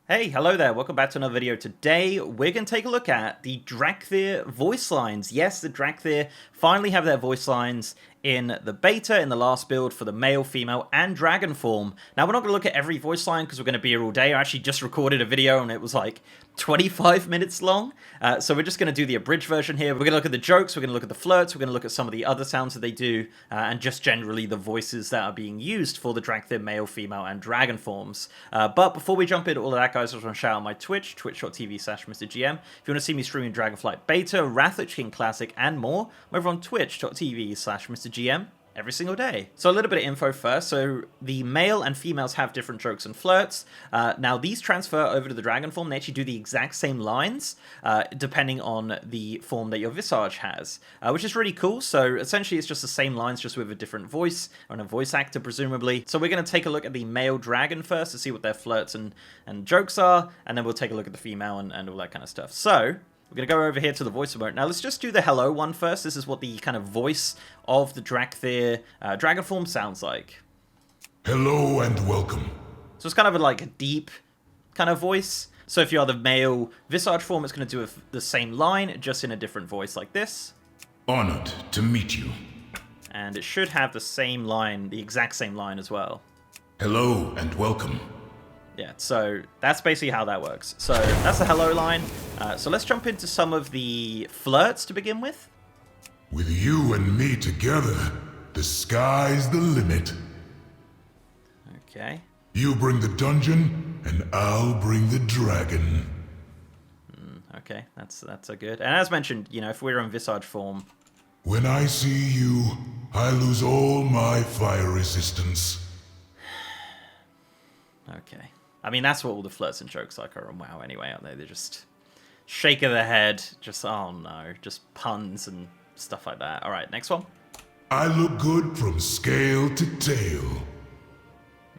Hey, hello there, welcome back to another video. Today, we're going to take a look at the Dracthyr voice lines. Yes, the Dracthyr finally have their voice lines in the beta, in the last build for the male, female, and dragon form. Now, we're not going to look at every voice line because we're going to be here all day. I actually just recorded a video and it was like 25 minutes long. So we're just going to do the abridged version here. We're going to look at the jokes, we're going to look at the flirts, we're going to look at some of the other sounds that they do, and just generally the voices that are being used for the Dracthyr male, female, and dragon forms. But before we jump into all of that, guys, I just want to shout out my Twitch, twitch.tv/MrGM. If you want to see me streaming Dragonflight Beta, Wrath of King Classic, and more, I'm over on twitch.tv/MrGM every single day. So a little bit of info first. So the male and females have different jokes and flirts. Now these transfer over to the dragon form. They actually do the exact same lines, depending on the form that your visage has, which is really cool. So essentially it's just the same lines, just with a different voice, and a voice actor presumably. So we're going to take a look at the male dragon first to see what their flirts and jokes are, and then we'll take a look at the female and all that kind of stuff. So we're going to go over here to the voice emote. Now, let's just do the hello one first. This is what the kind of voice of the Dracthyr dragon form sounds like. Hello and welcome. So it's kind of like a deep kind of voice. So if you are the male visage form, it's going to do the same line, just in a different voice like this. Honored to meet you. And it should have the same line, the exact same line as well. Hello and welcome. Yeah, so that's basically how that works. So that's the hello line. So let's jump into some of the flirts to begin with. With you and me together, the sky's the limit. Okay. You bring the dungeon, and I'll bring the dragon. Okay, that's a good. And as mentioned, you know, if we're in visage form. When I see you, I lose all my fire resistance. Okay. I mean, that's what all the flirts and jokes like are on WoW anyway, aren't they? They're just shake of the head, just, oh no, just puns and stuff like that. All right, next one. I look good from scale to tail.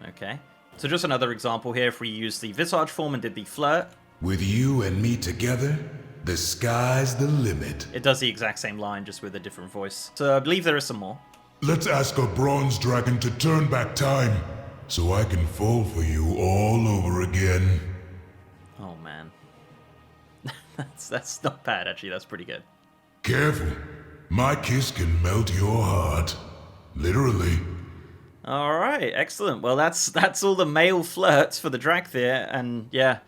Okay. So just another example here, if we use the visage form and did the flirt. With you and me together, the sky's the limit. It does the exact same line, just with a different voice. So I believe there is some more. Let's ask a bronze dragon to turn back time, so I can fall for you all over again. Oh man. that's not bad, actually. That's pretty good. Careful. My kiss can melt your heart. Literally. Alright, excellent. Well, that's all the male flirts for the Dracthyr, and yeah,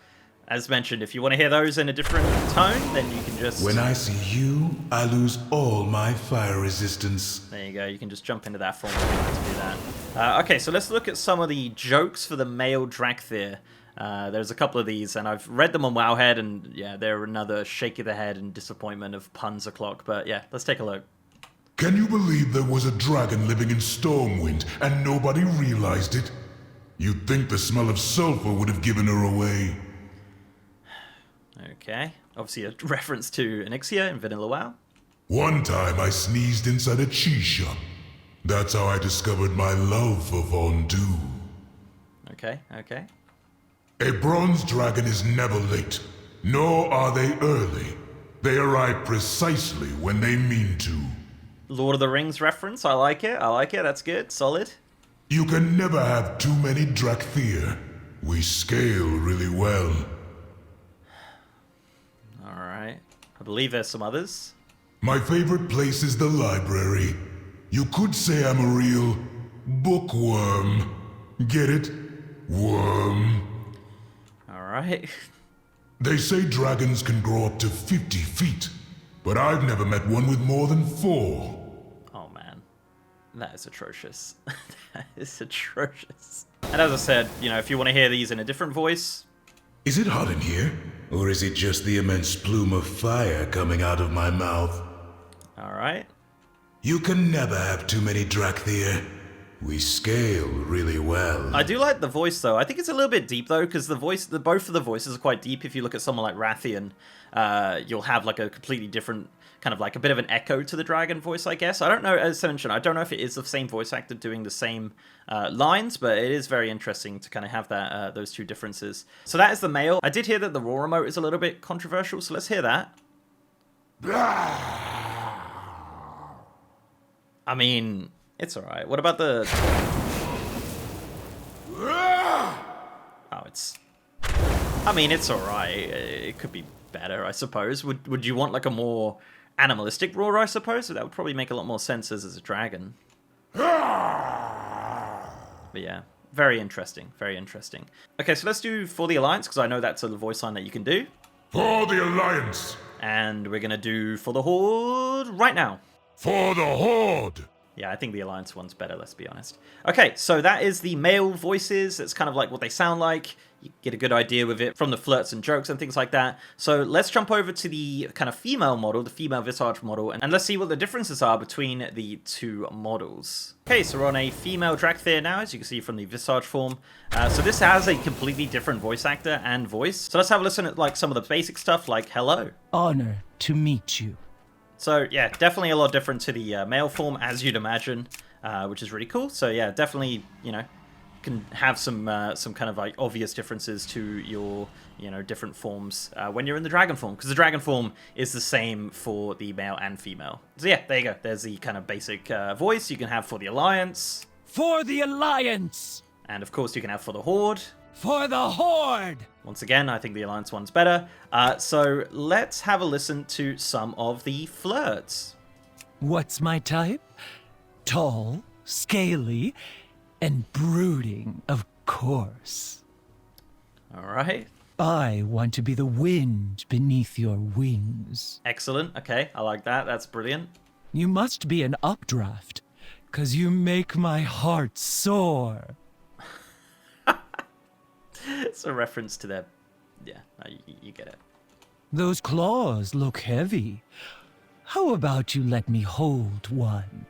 as mentioned, if you want to hear those in a different tone, then you can just... When I see you, I lose all my fire resistance. There you go, you can just jump into that form if you want to do that. Okay, so let's look at some of the jokes for the male Dracthyr. There's a couple of these, and I've read them on Wowhead, and yeah, they're another shake of the head and disappointment of puns o'clock, but yeah, let's take a look. Can you believe there was a dragon living in Stormwind, and nobody realized it? You'd think the smell of sulfur would have given her away. Okay, obviously a reference to Onyxia in Vanilla WoW. One time I sneezed inside a cheese shop. That's how I discovered my love for fondue. Okay. A bronze dragon is never late, nor are they early. They arrive precisely when they mean to. Lord of the Rings reference, I like it, that's good, solid. You can never have too many Dracthyr. We scale really well. Alright, I believe there's some others. My favorite place is the library. You could say I'm a real bookworm. Get it? Worm. Alright. They say dragons can grow up to 50 feet, but I've never met one with more than 4. Oh man, that is atrocious. That is atrocious. And as I said, you know, if you want to hear these in a different voice... Is it hot in here? Or is it just the immense plume of fire coming out of my mouth? Alright. You can never have too many Dracthyr. We scale really well. I do like the voice though. I think it's a little bit deep though, because both of the voices are quite deep. If you look at someone like Rathian, you'll have like a completely different, kind of like a bit of an echo to the dragon voice, I guess. I don't know, as I mentioned, I don't know if it is the same voice actor doing the same lines, but it is very interesting to kind of have that those two differences. So that is the male. I did hear that the raw remote is a little bit controversial, so let's hear that. I mean... it's alright. What about the... oh, it's... I mean, it's alright. It could be better, I suppose. Would you want like a more animalistic roar, I suppose? That would probably make a lot more sense as a dragon. But yeah, very interesting, very interesting. Okay, so let's do For the Alliance, because I know that's a voice line that you can do. For the Alliance! And we're going to do For the Horde right now. For the Horde! Yeah, I think the Alliance one's better, let's be honest. Okay, so that is the male voices. It's kind of like what they sound like. You get a good idea with it from the flirts and jokes and things like that. So let's jump over to the kind of female model, the female visage model, and let's see what the differences are between the two models. Okay, so we're on a female Dracthyr now, as you can see from the visage form. So this has a completely different voice actor and voice. So let's have a listen at like some of the basic stuff like hello. Honor to meet you. So yeah, definitely a lot different to the male form, as you'd imagine, which is really cool. So yeah, definitely, you know, can have some kind of like obvious differences to your, you know, different forms when you're in the dragon form, because the dragon form is the same for the male and female. So yeah, there you go. There's the kind of basic voice you can have for the Alliance. For the Alliance! And of course you can have for the Horde. For the Horde! Once again, I think the Alliance one's better. So let's have a listen to some of the flirts. What's my type? Tall, scaly, and brooding, of course. All right. I want to be the wind beneath your wings. Excellent. Okay, I like that. That's brilliant. You must be an updraft, 'cause you make my heart soar. It's a reference to their... Yeah, no, you get it. Those claws look heavy. How about you let me hold one?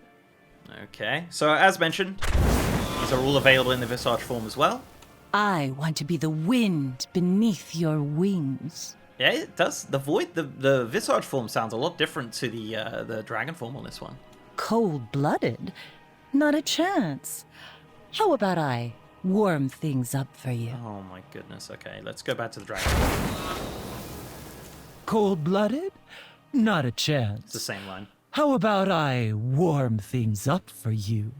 Okay, so as mentioned, these are all available in the visage form as well. I want to be the wind beneath your wings. Yeah, it does. The visage form sounds a lot different to the dragon form on this one. Cold-blooded? Not a chance. How about I warm things up for you? Oh my goodness. Okay, let's go back to the dragon. Cold-blooded? Not a chance. It's the same line. How about I warm things up for you?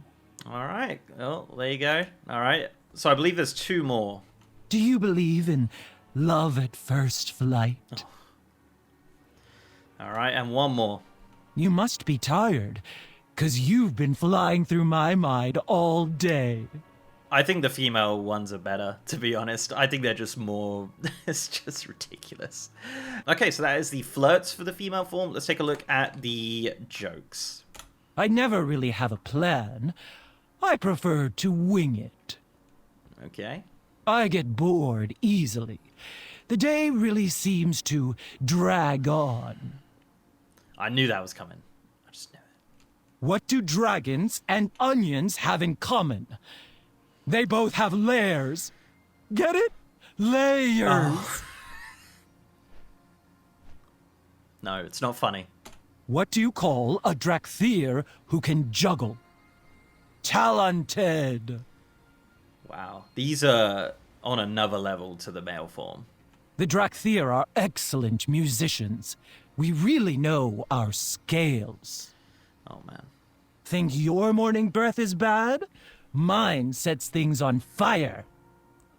All right. Well, there you go. All right. So I believe there's two more. Do you believe in love at first flight? Oh. All right, and one more. You must be tired, 'cause you've been flying through my mind all day. I think the female ones are better, to be honest. I think they're just more... It's just ridiculous. Okay, so that is the flirts for the female form. Let's take a look at the jokes. I never really have a plan. I prefer to wing it. Okay. I get bored easily. The day really seems to drag on. I knew that was coming. I just knew it. What do dragons and onions have in common? They both have layers. Get it? Layers. Oh. No, it's not funny. What do you call a Dracthyr who can juggle? Talented. Wow. These are on another level to the male form. The Dracthyr are excellent musicians. We really know our scales. Oh, man. Think your morning breath is bad? Mine sets things on fire.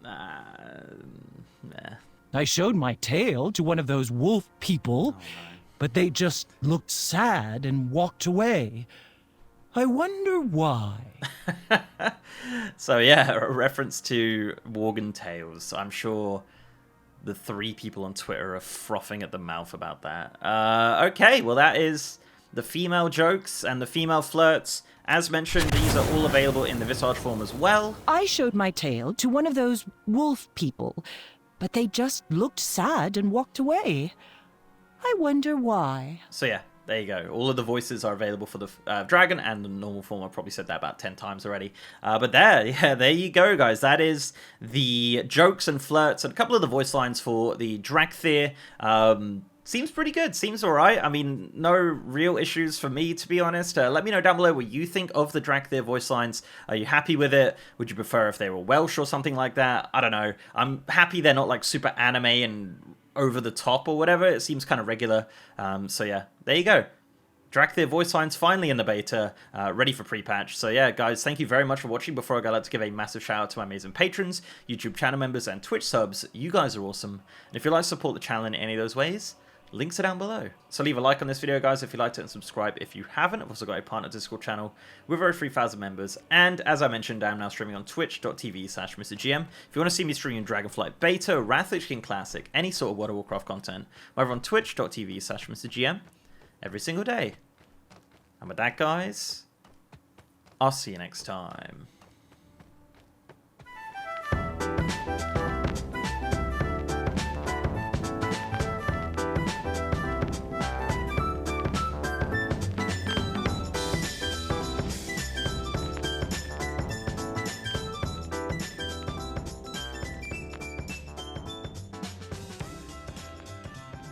Nah. I showed my tail to one of those wolf people, but they just looked sad and walked away. I wonder why. So yeah, a reference to Worgen Tales. I'm sure the 3 people on Twitter are frothing at the mouth about that. Okay, well that is the female jokes and the female flirts. As mentioned, these are all available in the visage form as well. I showed my tail to one of those wolf people, but they just looked sad and walked away. I wonder why. So yeah, there you go. All of the voices are available for the dragon and the normal form. I've probably said that about 10 times already. But there you go, guys. That is the jokes and flirts and a couple of the voice lines for the Dracthyr. Seems pretty good. Seems alright. I mean, no real issues for me, to be honest. Let me know down below what you think of the Dracthyr voice lines. Are you happy with it? Would you prefer if they were Welsh or something like that? I don't know. I'm happy they're not like super anime and over the top or whatever. It seems kind of regular. So yeah, there you go. Dracthyr voice lines finally in the beta, ready for pre-patch. So yeah, guys, thank you very much for watching. Before I go, I'd like to give a massive shout out to my amazing patrons, YouTube channel members, and Twitch subs. You guys are awesome. And if you'd like to support the channel in any of those ways, links are down below. So leave a like on this video, guys, if you liked it, and subscribe if you haven't. I've also got a partner Discord channel with over 3,000 members. And as I mentioned, I'm now streaming on twitch.tv/MrGM. If you want to see me streaming Dragonflight Beta, Wrath of the King Classic, any sort of World of Warcraft content, I'm over on twitch.tv/MrGM every single day. And with that, guys, I'll see you next time.